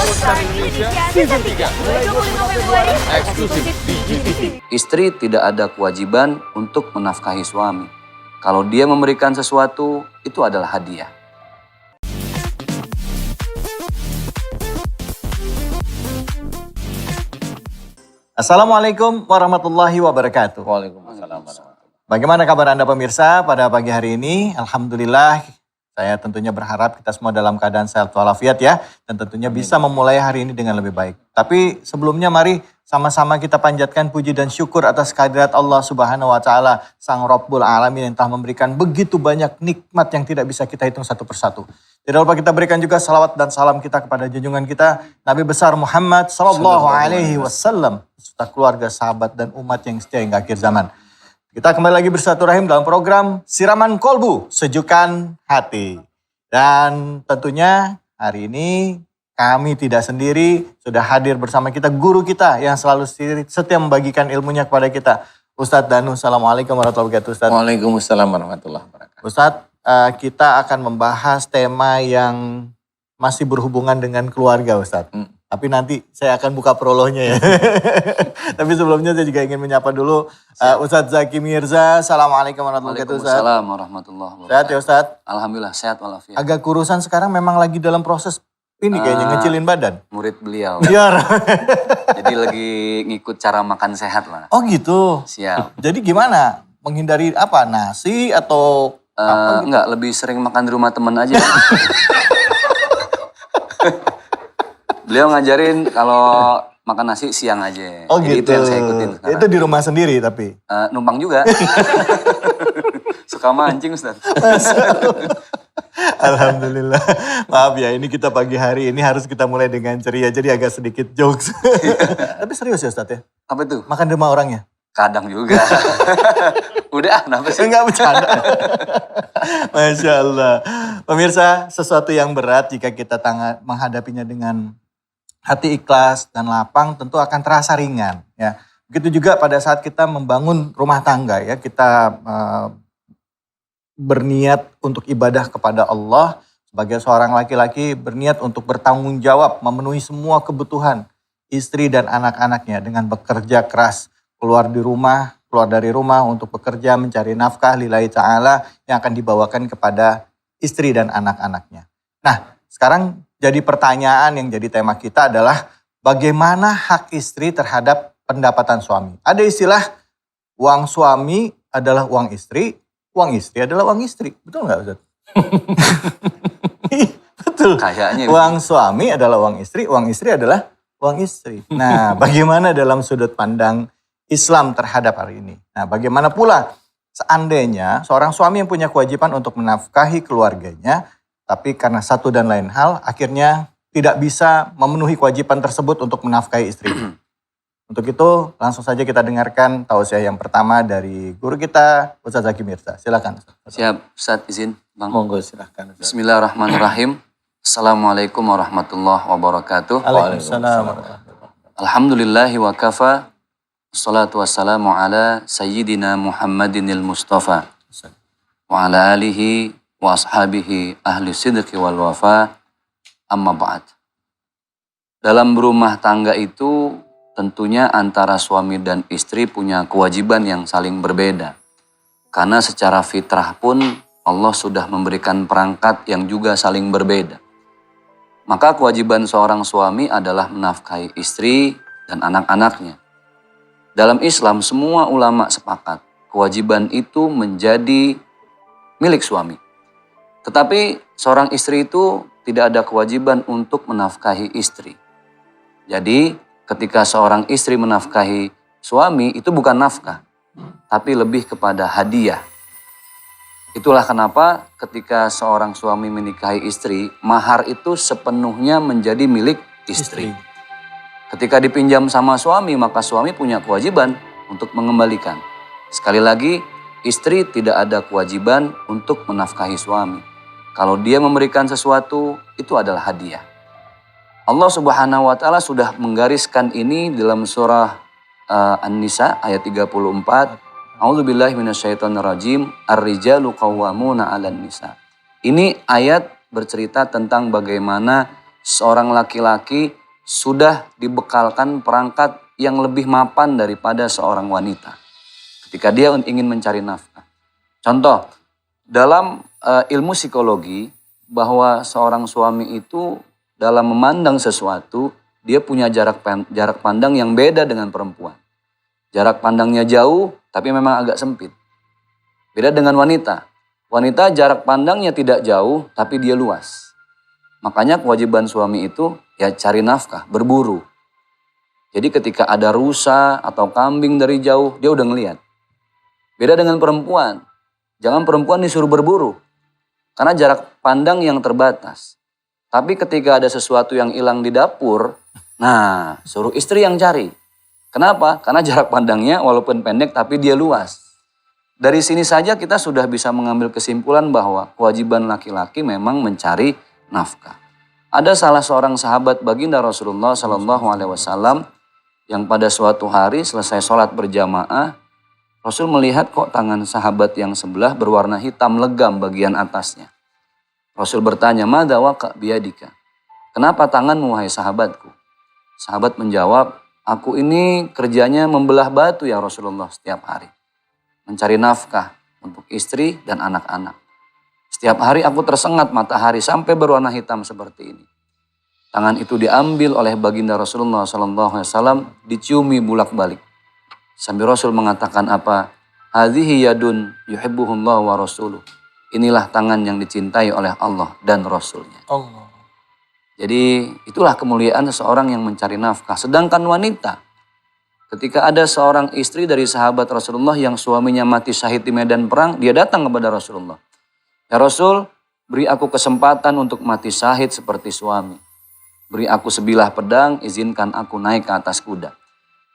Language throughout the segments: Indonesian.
Star Indonesia Season 3 mulai 25 Februari eksklusif di GTV. Istri tidak ada kewajiban untuk menafkahi suami. Kalau dia memberikan sesuatu, itu adalah hadiah. Assalamualaikum warahmatullahi wabarakatuh. Waalaikumsalam. Bagaimana kabar Anda pemirsa pada pagi hari ini? Alhamdulillah, saya tentunya berharap kita semua dalam keadaan sehat walafiat ya. Dan tentunya bisa memulai hari ini dengan lebih baik. Tapi sebelumnya mari sama-sama kita panjatkan puji dan syukur atas kehadirat Allah Subhanahu wa Ta'ala, Sang Rabbul Alamin yang telah memberikan begitu banyak nikmat yang tidak bisa kita hitung satu persatu. Tidak lupa kita berikan juga salawat dan salam kita kepada junjungan kita Nabi besar Muhammad sallallahu alaihi wasallam, serta keluarga, sahabat dan umat yang setia hingga akhir zaman. Kita kembali lagi bersatu rahim dalam program Siraman Kolbu, Sejukan Hati. Dan tentunya hari ini kami tidak sendiri, sudah hadir bersama kita guru kita yang selalu setia membagikan ilmunya kepada kita. Ustadz Danu, Assalamualaikum warahmatullahi wabarakatuh Ustadz. Waalaikumsalam warahmatullahi wabarakatuh. Ustadz, kita akan membahas tema yang masih berhubungan dengan keluarga Ustadz. Tapi nanti saya akan buka prolognya ya. Tapi sebelumnya saya juga ingin menyapa dulu Ustadz Zaki Mirza. Assalamualaikum warahmatullahi wabarakatuh Ustadz. Waalaikumsalam warahmatullahi wabarakatuh. Sehat ya Ustadz? Alhamdulillah sehat walafiat. Agak kurusan sekarang memang lagi dalam proses ini kayaknya ngecilin badan. Murid beliau. Biar. Jadi lagi ngikut cara makan sehat lah. Oh gitu. Siap. Jadi gimana? Menghindari apa? Nasi atau apa gitu? Enggak, lebih sering makan di rumah teman aja. Beliau ngajarin kalau makan nasi siang aja. Oh Jadi gitu. itu yang saya ikutin sekarang. Itu di rumah sendiri tapi? Numpang juga. Suka mancing Ustaz. Alhamdulillah. Maaf ya, ini kita pagi hari ini harus kita mulai dengan ceria. Jadi agak sedikit jokes. Tapi serius ya Ustadz ya? Apa itu? Makan di rumah orangnya? Kadang juga. Udah, kenapa sih? Enggak bercanda. Masya Allah. Pemirsa, sesuatu yang berat jika kita menghadapinya dengan hati ikhlas dan lapang tentu akan terasa ringan. Ya. Begitu juga pada saat kita membangun rumah tangga ya, kita berniat untuk ibadah kepada Allah. Sebagai seorang laki-laki berniat untuk bertanggung jawab memenuhi semua kebutuhan istri dan anak-anaknya dengan bekerja keras. Keluar dari rumah untuk bekerja mencari nafkah lillahi ta'ala yang akan dibawakan kepada istri dan anak-anaknya. Nah, sekarang jadi pertanyaan yang jadi tema kita adalah bagaimana hak istri terhadap pendapatan suami. Ada istilah uang suami adalah uang istri adalah uang istri. Betul nggak Ustaz? Betul. Kayaknya. Uang suami adalah uang istri adalah uang istri. Nah, bagaimana dalam sudut pandang Islam terhadap hari ini? Nah, bagaimana pula seandainya seorang suami yang punya kewajiban untuk menafkahi keluarganya, tapi karena satu dan lain hal, akhirnya tidak bisa memenuhi kewajiban tersebut untuk menafkahi istrinya. Untuk itu, langsung saja kita dengarkan tausiah yang pertama dari guru kita, Ustaz Zaki Mirza. Silakan. Siap, Ustaz izin Bang. Monggo silahkan. Bismillahirrahmanirrahim. Assalamualaikum warahmatullahi wabarakatuh. Waalaikumsalam. Alhamdulillahi wa kafa. Assalatu wassalamu ala sayyidina Muhammadinil Mustafa. Wa ala alihi wa ashabihi ahli sidqi wal wafa. Amma ba'd. Dalam berumah tangga itu tentunya antara suami dan istri punya kewajiban yang saling berbeda. Karena secara fitrah pun Allah sudah memberikan perangkat yang juga saling berbeda. Maka kewajiban seorang suami adalah menafkahi istri dan anak-anaknya. Dalam Islam semua ulama sepakat kewajiban itu menjadi milik suami. Tetapi seorang istri itu tidak ada kewajiban untuk menafkahi istri. Jadi ketika seorang istri menafkahi suami itu bukan nafkah, tapi lebih kepada hadiah. Itulah kenapa ketika seorang suami menikahi istri, mahar itu sepenuhnya menjadi milik istri. Ketika dipinjam sama suami, maka suami punya kewajiban untuk mengembalikan. Sekali lagi, istri tidak ada kewajiban untuk menafkahi suami. Kalau dia memberikan sesuatu, itu adalah hadiah. Allah Subhanahu wa Ta'ala sudah menggariskan ini dalam surah An-Nisa ayat 34. A'udzubillahi minasyaitonirrajim. Ar-rijalu qawwamuna 'alan nisa. Ini ayat bercerita tentang bagaimana seorang laki-laki sudah dibekalkan perangkat yang lebih mapan daripada seorang wanita ketika dia ingin mencari nafkah. Contoh, dalam ilmu psikologi bahwa seorang suami itu dalam memandang sesuatu, dia punya jarak pandang yang beda dengan perempuan. Jarak pandangnya jauh, tapi memang agak sempit. Beda dengan wanita. Wanita jarak pandangnya tidak jauh, tapi dia luas. Makanya kewajiban suami itu ya cari nafkah, berburu. Jadi ketika ada rusa atau kambing dari jauh, dia udah ngelihat. Beda dengan perempuan. Jangan perempuan disuruh berburu. Karena jarak pandang yang terbatas. Tapi ketika ada sesuatu yang hilang di dapur, nah suruh istri yang cari. Kenapa? Karena jarak pandangnya walaupun pendek tapi dia luas. Dari sini saja kita sudah bisa mengambil kesimpulan bahwa kewajiban laki-laki memang mencari nafkah. Ada salah seorang sahabat baginda Rasulullah SAW yang pada suatu hari selesai sholat berjamaah, Rasul melihat kok tangan sahabat yang sebelah berwarna hitam legam bagian atasnya. Rasul bertanya, "Madza waqa biyadika?" Kenapa tanganmu wahai sahabatku? Sahabat menjawab, "Aku ini kerjanya membelah batu ya Rasulullah setiap hari. Mencari nafkah untuk istri dan anak-anak. Setiap hari aku tersengat matahari sampai berwarna hitam seperti ini." Tangan itu diambil oleh baginda Rasulullah SAW, diciumi bulak-balik. Sambil Rasul mengatakan apa? Hadhihi yadun yuhibbuhullah wa rasuluh. Inilah tangan yang dicintai oleh Allah dan Rasulnya. Allah. Jadi itulah kemuliaan seseorang yang mencari nafkah. Sedangkan wanita, ketika ada seorang istri dari sahabat Rasulullah yang suaminya mati syahid di medan perang, dia datang kepada Rasulullah. Ya Rasul, beri aku kesempatan untuk mati syahid seperti suami. Beri aku sebilah pedang, izinkan aku naik ke atas kuda.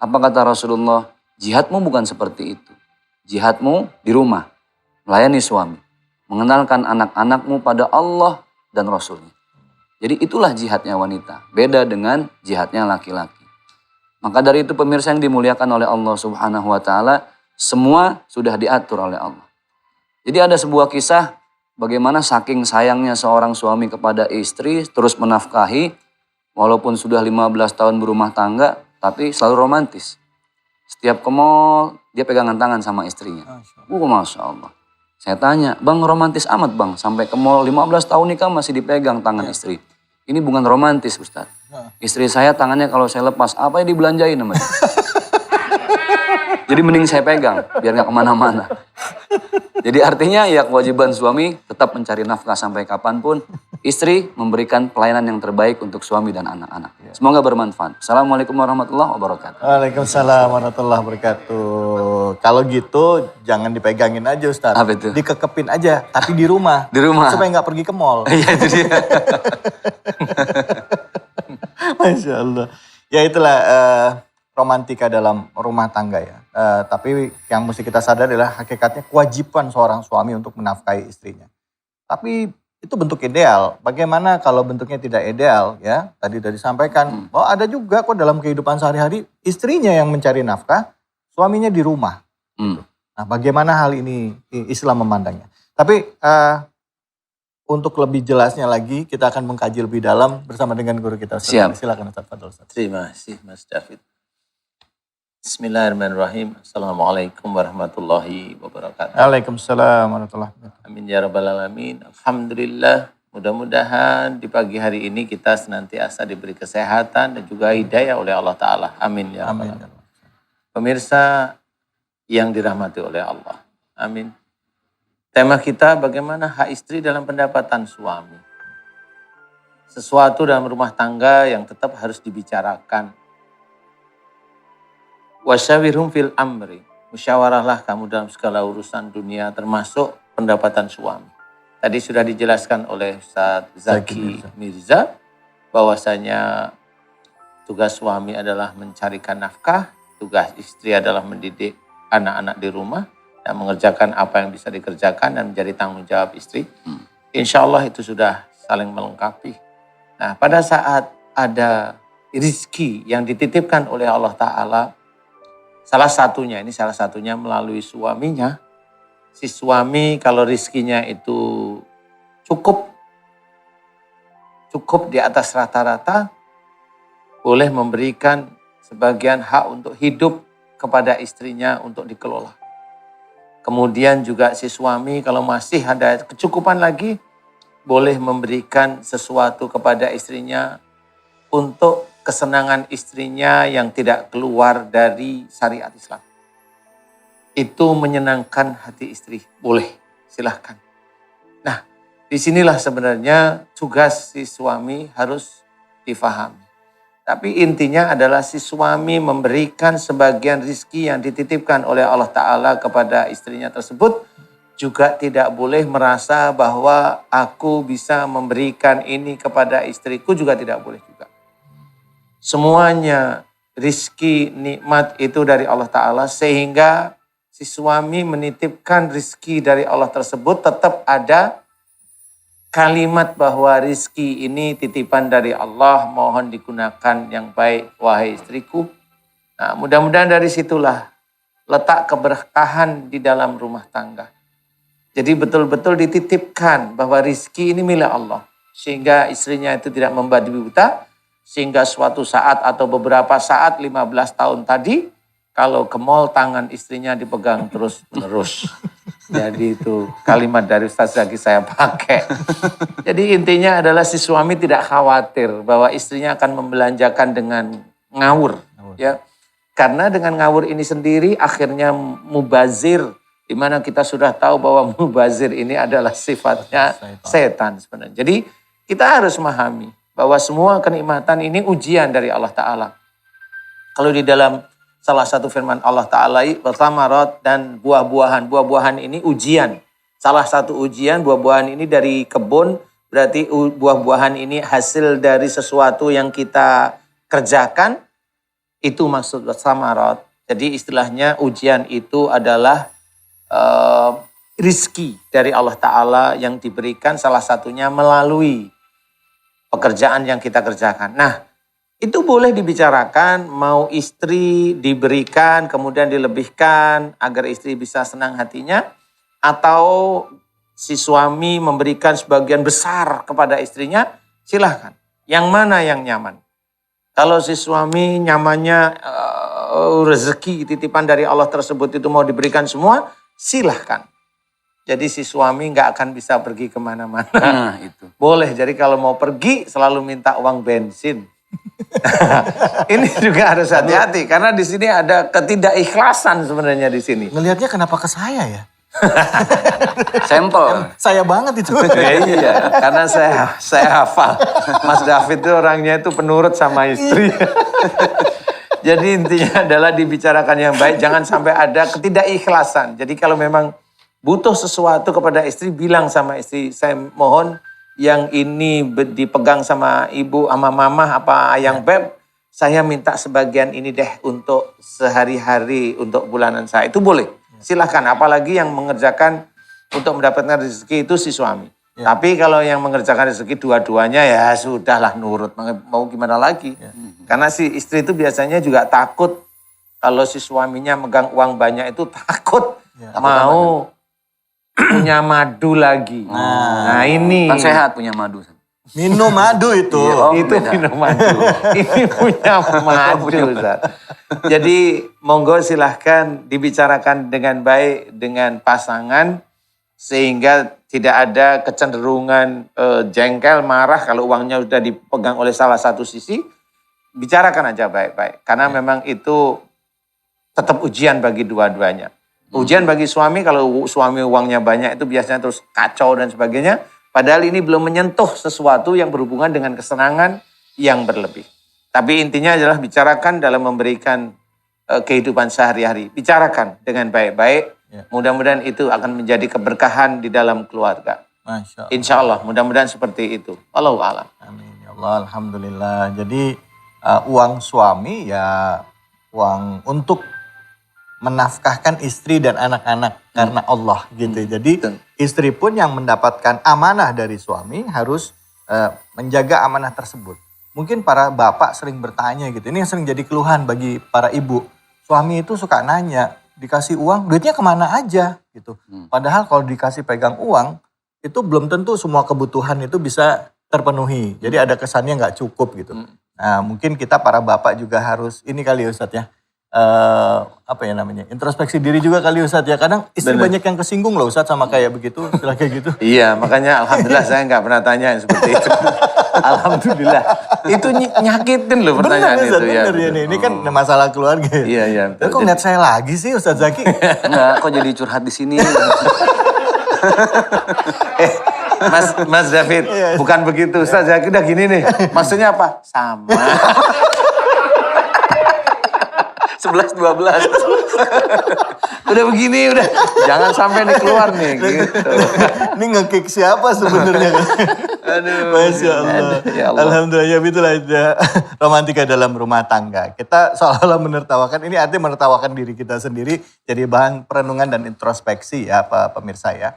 Apa kata Rasulullah? Jihadmu bukan seperti itu. Jihadmu di rumah, melayani suami, mengenalkan anak-anakmu pada Allah dan Rasulnya. Jadi itulah jihadnya wanita, beda dengan jihadnya laki-laki. Maka dari itu pemirsa yang dimuliakan oleh Allah Subhanahu wa Ta'ala, semua sudah diatur oleh Allah. Jadi ada sebuah kisah bagaimana saking sayangnya seorang suami kepada istri, terus menafkahi, walaupun sudah 15 tahun berumah tangga, tapi selalu romantis. Setiap ke mall, dia pegangan tangan sama istrinya. Masya Allah. Saya tanya, "Bang, romantis amat bang, sampai ke mall 15 tahun nikah masih dipegang tangan istri." Ini bukan romantis Ustadz. Istri saya tangannya kalau saya lepas, apa yang dibelanjain namanya? Jadi mending saya pegang, biar gak kemana-mana. Jadi artinya ya kewajiban suami tetap mencari nafkah sampai kapanpun. Istri memberikan pelayanan yang terbaik untuk suami dan anak-anak. Semoga bermanfaat. Assalamualaikum warahmatullahi wabarakatuh. Waalaikumsalam warahmatullahi wabarakatuh. Kalau gitu jangan dipegangin aja Ustadz. Apa itu? Dikekepin aja, tapi di rumah. Di rumah. Supaya nggak pergi ke mall. Iya itu dia. Masya Allah. Ya itulah romantika dalam rumah tangga ya. Tapi yang mesti kita sadar adalah hakikatnya kewajiban seorang suami untuk menafkahi istrinya. Tapi itu bentuk ideal. Bagaimana kalau bentuknya tidak ideal ya? Tadi sudah disampaikan bahwa ada juga kok dalam kehidupan sehari-hari istrinya yang mencari nafkah, suaminya di rumah. Nah bagaimana hal ini Islam memandangnya? Tapi untuk lebih jelasnya lagi kita akan mengkaji lebih dalam bersama dengan guru kita. Siap. Silakan Ustaz Fadl. Terima kasih Mas David. Bismillahirrahmanirrahim. Assalamualaikum warahmatullahi wabarakatuh. Waalaikumsalam warahmatullahi wabarakatuh. Amin ya rabbal alamin. Alhamdulillah. Mudah-mudahan di pagi hari ini kita senantiasa diberi kesehatan dan juga hidayah oleh Allah Ta'ala. Amin ya rabbal alamin. Pemirsa yang dirahmati oleh Allah. Amin. Tema kita bagaimana hak istri dalam pendapatan suami. Sesuatu dalam rumah tangga yang tetap harus dibicarakan. Wasyawirhum fil amri. Musyawarahlah kamu dalam segala urusan dunia termasuk pendapatan suami. Tadi sudah dijelaskan oleh Ustaz Zaki Mirza bahwasanya tugas suami adalah mencarikan nafkah, tugas istri adalah mendidik anak-anak di rumah dan mengerjakan apa yang bisa dikerjakan dan menjadi tanggung jawab istri. Insya Allah itu sudah saling melengkapi. Nah pada saat ada rezeki yang dititipkan oleh Allah Ta'ala, salah satunya melalui suaminya. Si suami kalau rizkinya itu cukup, cukup di atas rata-rata, boleh memberikan sebagian hak untuk hidup kepada istrinya untuk dikelola. Kemudian juga si suami kalau masih ada kecukupan lagi, boleh memberikan sesuatu kepada istrinya untuk kesenangan istrinya yang tidak keluar dari syariat Islam. Itu menyenangkan hati istri, boleh, silahkan. Nah, disinilah sebenarnya tugas si suami harus difahami. Tapi intinya adalah si suami memberikan sebagian rizki yang dititipkan oleh Allah Ta'ala kepada istrinya tersebut. Juga tidak boleh merasa bahwa aku bisa memberikan ini kepada istriku, juga tidak boleh juga. Semuanya rizki, nikmat itu dari Allah Ta'ala, sehingga si suami menitipkan rizki dari Allah tersebut tetap ada kalimat bahwa rizki ini titipan dari Allah, mohon digunakan yang baik wahai istriku. Nah, mudah-mudahan dari situlah letak keberkahan di dalam rumah tangga. Jadi betul-betul dititipkan bahwa rizki ini milik Allah. Sehingga istrinya itu tidak membabi buta. Sehingga suatu saat atau beberapa saat 15 tahun tadi, kalau ke mall tangan istrinya dipegang terus-menerus. Jadi itu kalimat dari Ustaz Zaki saya pakai. Jadi intinya adalah si suami tidak khawatir bahwa istrinya akan membelanjakan dengan ngawur. Ya. Karena dengan ngawur ini sendiri akhirnya mubazir. Di mana kita sudah tahu bahwa mubazir ini adalah sifatnya setan sebenarnya. Jadi kita harus memahami bahwa semua kenikmatan ini ujian dari Allah Ta'ala. Kalau di dalam salah satu firman Allah Ta'ala, berthamarat dan buah-buahan. Buah-buahan ini ujian. Salah satu ujian buah-buahan ini dari kebun, berarti buah-buahan ini hasil dari sesuatu yang kita kerjakan. Itu maksud berthamarat. Jadi istilahnya ujian itu adalah rizki dari Allah Ta'ala yang diberikan salah satunya melalui pekerjaan yang kita kerjakan. Nah, itu boleh dibicarakan, mau istri diberikan, kemudian dilebihkan agar istri bisa senang hatinya. Atau si suami memberikan sebagian besar kepada istrinya, silahkan. Yang mana yang nyaman? Kalau si suami nyamannya rezeki titipan dari Allah tersebut itu mau diberikan semua, silahkan. Jadi si suami nggak akan bisa pergi kemana-mana. Nah, itu. Boleh, jadi kalau mau pergi selalu minta uang bensin. Ini juga harus hati-hati karena di sini ada ketidakikhlasan sebenarnya di sini. Ngelihatnya kenapa ke saya ya? Sampel. Saya banget itu. Iya, karena saya hafal. Mas David itu orangnya itu penurut sama istri. Jadi intinya adalah dibicarakan yang baik, jangan sampai ada ketidakikhlasan. Jadi kalau memang butuh sesuatu kepada istri, bilang sama istri, saya mohon yang ini dipegang sama ibu, sama mama, apa yang beb, saya minta sebagian ini deh untuk sehari-hari, untuk bulanan saya. Itu boleh, silahkan. Apalagi yang mengerjakan untuk mendapatkan rezeki itu si suami. Ya. Tapi kalau yang mengerjakan rezeki dua-duanya ya sudahlah nurut, mau gimana lagi. Ya. Karena si istri itu biasanya juga takut kalau si suaminya megang uang banyak itu takut mau punya madu lagi. Nah ini. Kan sehat punya madu. Minum madu itu. Itu beda. Minum madu. Ini punya madu. Ustaz. Jadi monggo silahkan dibicarakan dengan baik dengan pasangan. Sehingga tidak ada kecenderungan jengkel, marah kalau uangnya sudah dipegang oleh salah satu sisi. Bicarakan aja baik-baik. Karena memang itu tetap ujian bagi dua-duanya. Ujian bagi suami, kalau suami uangnya banyak itu biasanya terus kacau dan sebagainya. Padahal ini belum menyentuh sesuatu yang berhubungan dengan kesenangan yang berlebih. Tapi intinya adalah bicarakan dalam memberikan kehidupan sehari-hari. Bicarakan dengan baik-baik. Ya. Mudah-mudahan itu akan menjadi keberkahan di dalam keluarga. Masya Allah. Insya Allah, mudah-mudahan seperti itu. Wallahu a'lam. Amin. Ya Allah, alhamdulillah. Jadi uang suami ya uang untuk menafkahkan istri dan anak-anak karena Allah gitu. Jadi istri pun yang mendapatkan amanah dari suami harus menjaga amanah tersebut. Mungkin para bapak sering bertanya gitu. Ini yang sering jadi keluhan bagi para ibu. Suami itu suka nanya, dikasih uang, duitnya kemana aja gitu. Padahal kalau dikasih pegang uang, itu belum tentu semua kebutuhan itu bisa terpenuhi. Jadi ada kesannya nggak cukup gitu. Nah mungkin kita para bapak juga harus ini kali ya Ustadz ya. Apa ya namanya, introspeksi diri juga kali Ustadz ya. Kadang istri banyak yang kesinggung loh Ustadz sama kayak begitu, istilah kayak gitu. Iya, makanya alhamdulillah saya nggak pernah tanya yang seperti itu. Alhamdulillah. Itu nyakitin loh pertanyaan Bener Ustadz, itu ya. bener ya. Ini kan masalah keluarga. Iya, iya. Kok ngeliat saya lagi sih Ustadz Zaki? Enggak, kok jadi curhat di sini? Mas David, bukan begitu. Ustaz Zaki udah gini nih. Maksudnya apa? Sama. 11-12. Udah begini, udah. Jangan sampai nih keluar nih. Gitu. Ini nge-kick siapa sebenarnya? Aduh. Masya Allah. Ya Allah. Alhamdulillah, ya itulah ya, romantika dalam rumah tangga. Kita seolah-olah menertawakan, ini artinya menertawakan diri kita sendiri. Jadi bahan perenungan dan introspeksi ya Pak pemirsa ya.